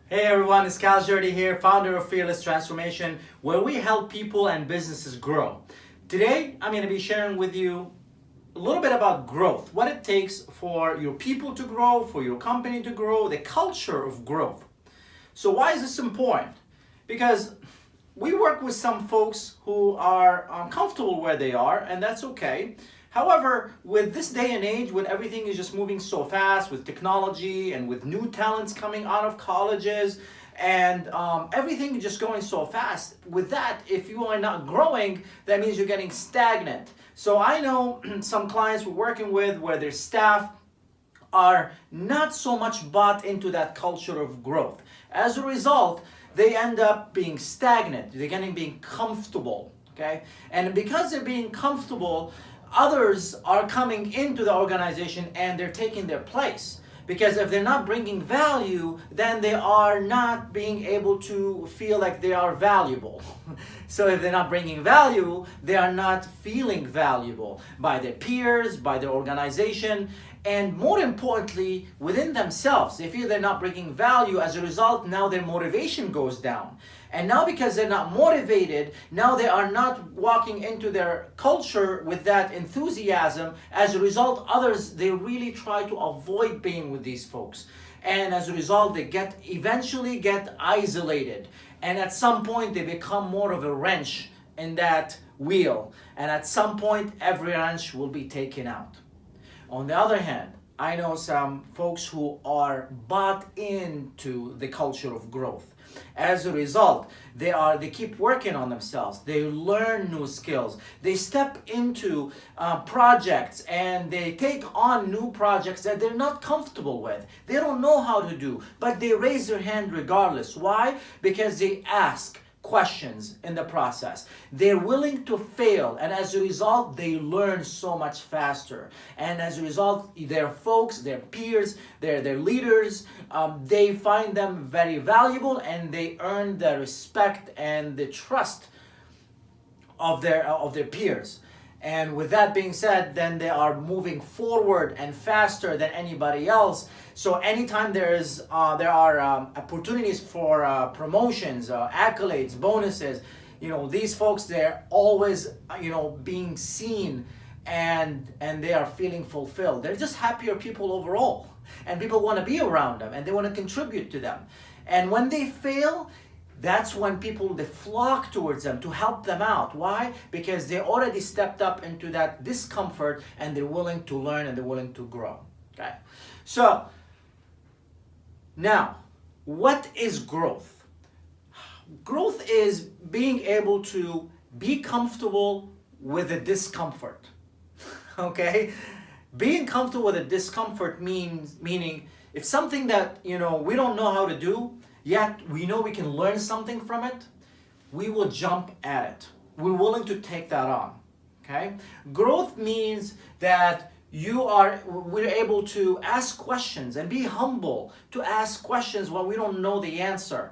Hey everyone, it's Cal Jordy here, founder of Fearless Transformation, where we help people and businesses grow. Today, I'm going to be sharing with you a little bit about growth, what it takes for your people to grow, for your company to grow, the culture of growth. So why is this important? Because we work with some folks who are comfortable where they are, and that's okay. However, with this day and age, when everything is just moving so fast, with technology and with new talents coming out of colleges, and everything just going so fast, with that, if you are not growing, that means you're getting stagnant. So I know some clients we're working with where their staff are not so much bought into that culture of growth. As a result, they end up being stagnant. They're getting being comfortable, okay? And because they're being comfortable, others are coming into the organization and they're taking their place. Because if they're not bringing value, then they are not being able to feel like they are valuable. So if they're not bringing value, they are not feeling valuable by their peers, by their organization, and more importantly, within themselves. They feel they're not bringing value. As a result, now their motivation goes down. And now because they're not motivated, now they are not walking into their culture with that enthusiasm. As a result, others, they really try to avoid being with these folks. And as a result, they eventually get isolated. And at some point, they become more of a wrench in that wheel. And at some point, every wrench will be taken out. On the other hand, I know some folks who are bought into the culture of growth. As a result, they keep working on themselves. They learn new skills. They step into projects and they take on new projects that they're not comfortable with. They don't know how to do, but they raise their hand regardless. Why? Because they ask questions in the process. They're willing to fail, and as a result, they learn so much faster. And as a result, their folks, their peers, their leaders, they find them very valuable, and they earn the respect and the trust of their peers. And with that being said, then they are moving forward and faster than anybody else. So anytime there are opportunities for promotions, accolades, bonuses, these folks, they're always being seen, and they are feeling fulfilled. They're just happier people overall, and people want to be around them and they want to contribute to them. And when they fail, that's when they flock towards them to help them out. Why? Because they already stepped up into that discomfort and they're willing to learn and they're willing to grow. Okay. So now, what is growth? Growth is being able to be comfortable with the discomfort. Okay? Being comfortable with the discomfort meaning if something that we don't know how to do, yet we know we can learn something from it, we will jump at it. We're willing to take that on. Okay? Growth means that we're able to ask questions and be humble to ask questions when we don't know the answer.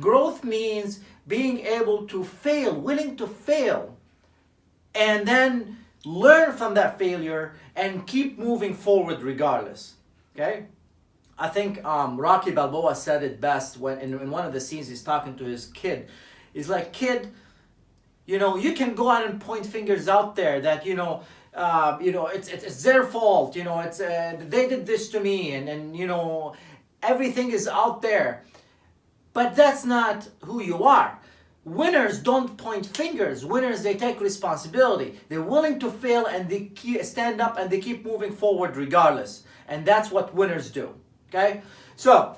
Growth means being able to fail, willing to fail, and then learn from that failure and keep moving forward regardless. Okay? I think Rocky Balboa said it best when in one of the scenes he's talking to his kid. He's like, kid, you can go out and point fingers out there that it's their fault. It's they did this to me, and everything is out there. But that's not who you are. Winners don't point fingers. Winners, they take responsibility. They're willing to fail and they stand up and they keep moving forward regardless. And that's what winners do. Okay, so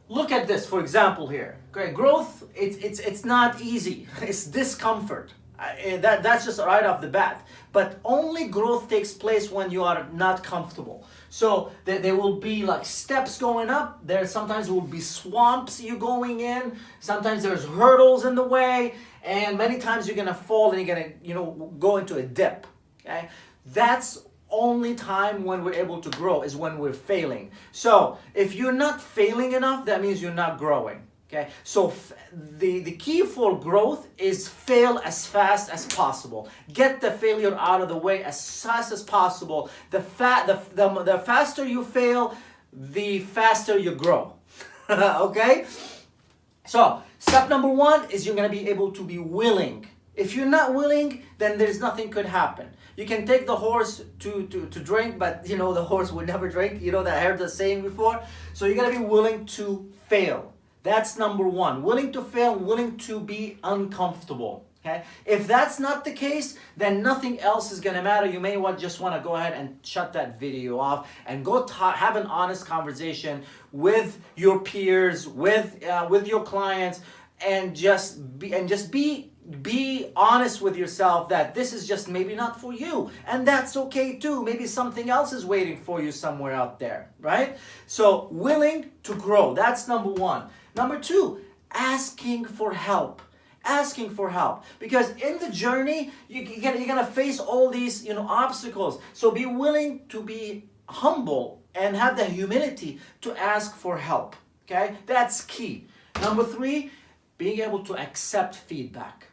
look at this, for example, here. Okay, growth, it's not easy. It's discomfort. That's just right off the bat. But only growth takes place when you are not comfortable. So there will be like steps going up. Sometimes will be swamps you're going in. Sometimes there's hurdles in the way, and many times you're gonna fall and you're gonna go into a dip. Okay, that's only time when we're able to grow is when we're failing. So if you're not failing enough, that means you're not growing. Okay, so the key for growth is fail as fast as possible. Get the failure out of the way as fast as possible. The faster you fail, the faster you grow. Okay? So, step number one is you're going to be able to be willing. If you're not willing, then there's nothing could happen. You can take the horse to drink, but you know the horse will never drink. You know that I heard the saying before. So you got to be willing to fail. That's number one. Willing to fail, willing to be uncomfortable. Okay? If that's not the case, then nothing else is going to matter. You may just want to go ahead and shut that video off and go have an honest conversation with your peers, with your clients, and just be honest with yourself that this is just maybe not for you, and that's okay too. Maybe something else is waiting for you somewhere out there, right? So willing to grow, that's number one. Number two, asking for help. Asking for help, because in the journey you're gonna face all these obstacles. So be willing to be humble and have the humility to ask for help. Okay, that's key. Number three, being able to accept feedback,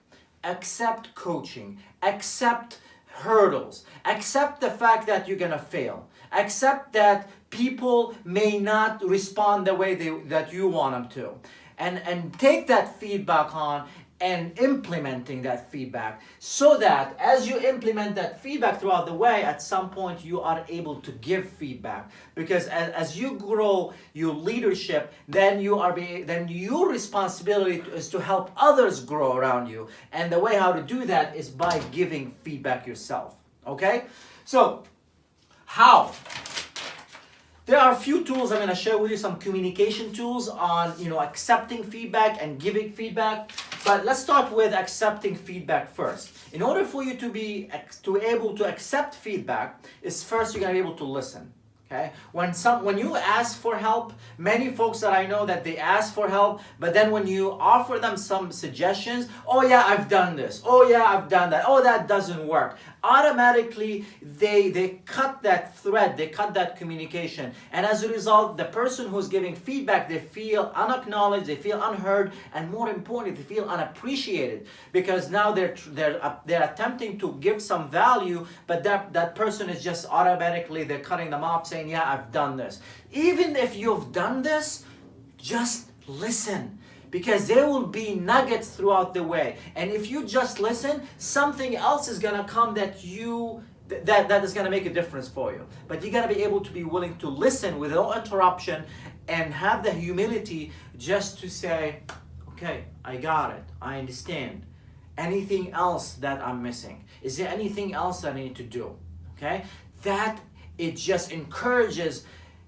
accept coaching, accept hurdles, accept the fact that you're gonna fail, accept that people may not respond the way that you want them to, and take that feedback on and implementing that feedback, so that as you implement that feedback throughout the way, at some point you are able to give feedback. Because as you grow your leadership, then your responsibility is to help others grow around you. And the way how to do that is by giving feedback yourself. Okay? So, how? There are a few tools I'm going to share with you, some communication tools on accepting feedback and giving feedback. But let's start with accepting feedback first. In order for you to be able to accept feedback, is first you're going to be able to listen. Okay? When you ask for help, many folks that I know that they ask for help, but then when you offer them some suggestions, oh yeah, I've done this. Oh yeah, I've done that. Oh, that doesn't work. Automatically, they cut that thread, they cut that communication. And as a result, the person who's giving feedback, they feel unacknowledged, they feel unheard, and more importantly, they feel unappreciated, because now they're attempting to give some value, but that person is just automatically, they're cutting them off, saying, yeah, I've done this. Even if you've done this, just listen, because there will be nuggets throughout the way. And if you just listen, something else is going to come that is going to make a difference for you. But you got to be able to be willing to listen without interruption and have the humility just to say, okay, I got it. I understand. Anything else that I'm missing? Is there anything else I need to do? Okay? That it just encourages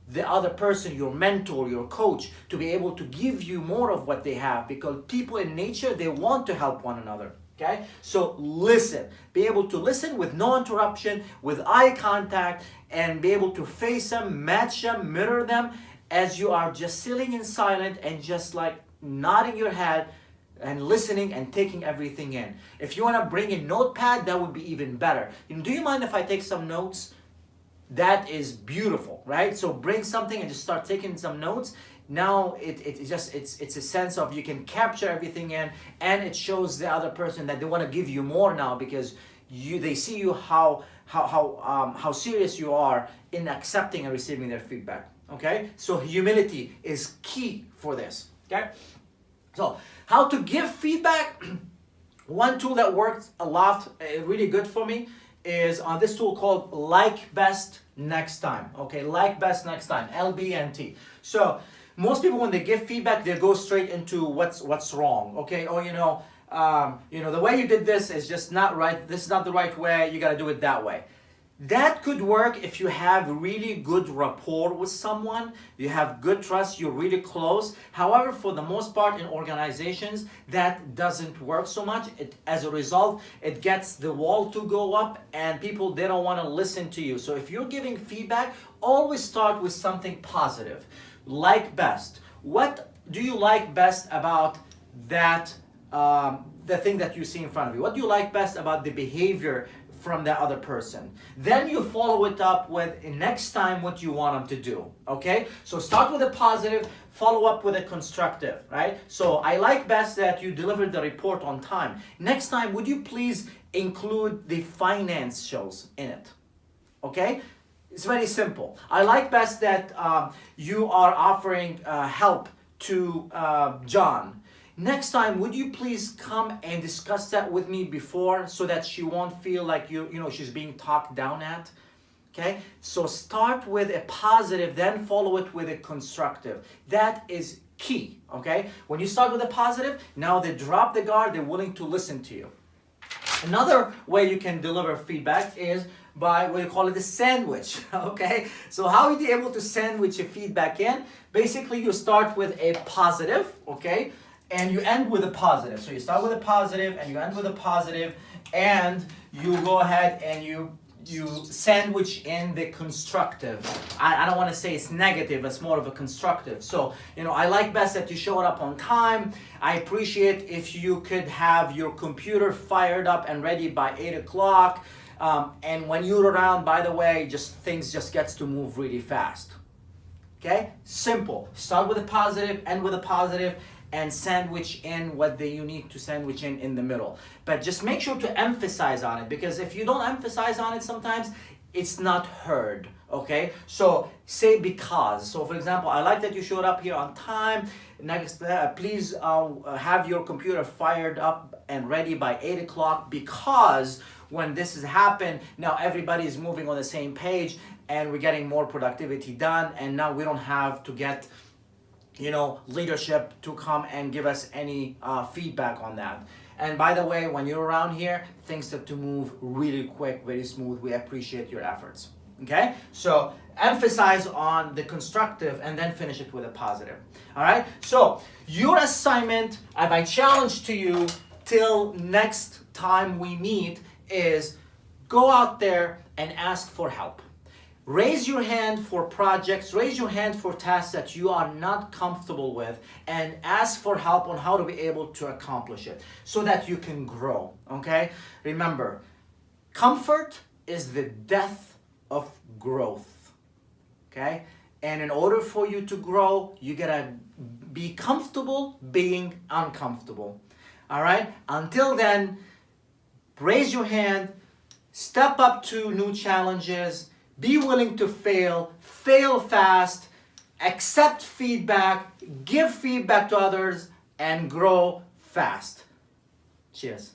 the other person, your mentor, your coach, to be able to give you more of what they have, because people in nature, they want to help one another. Okay? So listen. Be able to listen with no interruption, with eye contact, and be able to face them, match them, mirror them, as you are just sitting in silence and just like nodding your head and listening and taking everything in. If you want to bring a notepad, that would be even better. Do you mind if I take some notes? That is beautiful, right? So bring something and just start taking some notes. Now it's a sense of you can capture everything in, and it shows the other person that they want to give you more now, because they see you how serious you are in accepting and receiving their feedback. Okay, so humility is key for this. Okay, so how to give feedback? One tool that works a lot, really good for me, is on this tool called Like Best Next Time. Okay, Like Best Next Time, LBNT. So most people, when they give feedback, they go straight into what's wrong. Okay, oh the way you did this is just not right. This is not the right way. You got to do it that way. That could work if you have really good rapport with someone, you have good trust, you're really close. However, for the most part in organizations, that doesn't work so much. As a result, it gets the wall to go up, and people, they don't want to listen to you. So if you're giving feedback, always start with something positive. Like best. What do you like best about that, the thing that you see in front of you? What do you like best about the behavior from that other person? Then you follow it up with next time what you want them to do. Okay, so start with a positive, follow up with a constructive, right? So I like best that you delivered the report on time. Next time, would you please include the financials in it? Okay, it's very simple. I like best that you are offering help to John, next time, would you please come and discuss that with me before, so that she won't feel like she's being talked down at? Okay, so start with a positive, then follow it with a constructive. That is key. Okay, when you start with a positive, now they drop the guard, they're willing to listen to you. Another way you can deliver feedback is by what you call it the sandwich. Okay, so how are you able to sandwich a feedback in? Basically, you start with a positive, okay, and you end with a positive. So you start with a positive and you end with a positive, and you go ahead and you sandwich in the constructive. I don't want to say it's negative, it's more of a constructive. So, I like best that you showed up on time. I appreciate if you could have your computer fired up and ready by 8 o'clock. And when you're around, by the way, things gets to move really fast. Okay? Simple. Start with a positive, end with a positive, and sandwich in what you need to sandwich in the middle. But just make sure to emphasize on it, because if you don't emphasize on it, sometimes it's not heard. Okay? So say because. So for example, I like that you showed up here on time. Next, please have your computer fired up and ready by 8 o'clock, because when this has happened, now everybody is moving on the same page and we're getting more productivity done, and now we don't have to get leadership to come and give us any feedback on that. And by the way, when you're around here, things have to move really quick, very smooth. We appreciate your efforts. Okay? So emphasize on the constructive and then finish it with a positive. All right? So your assignment, my challenge to you till next time we meet, is go out there and ask for help. Raise your hand for projects, raise your hand for tasks that you are not comfortable with, and ask for help on how to be able to accomplish it so that you can grow, okay? Remember, comfort is the death of growth, okay? And in order for you to grow, you gotta be comfortable being uncomfortable, all right? Until then, raise your hand, step up to new challenges, be willing to fail fast, accept feedback, give feedback to others, and grow fast. Cheers.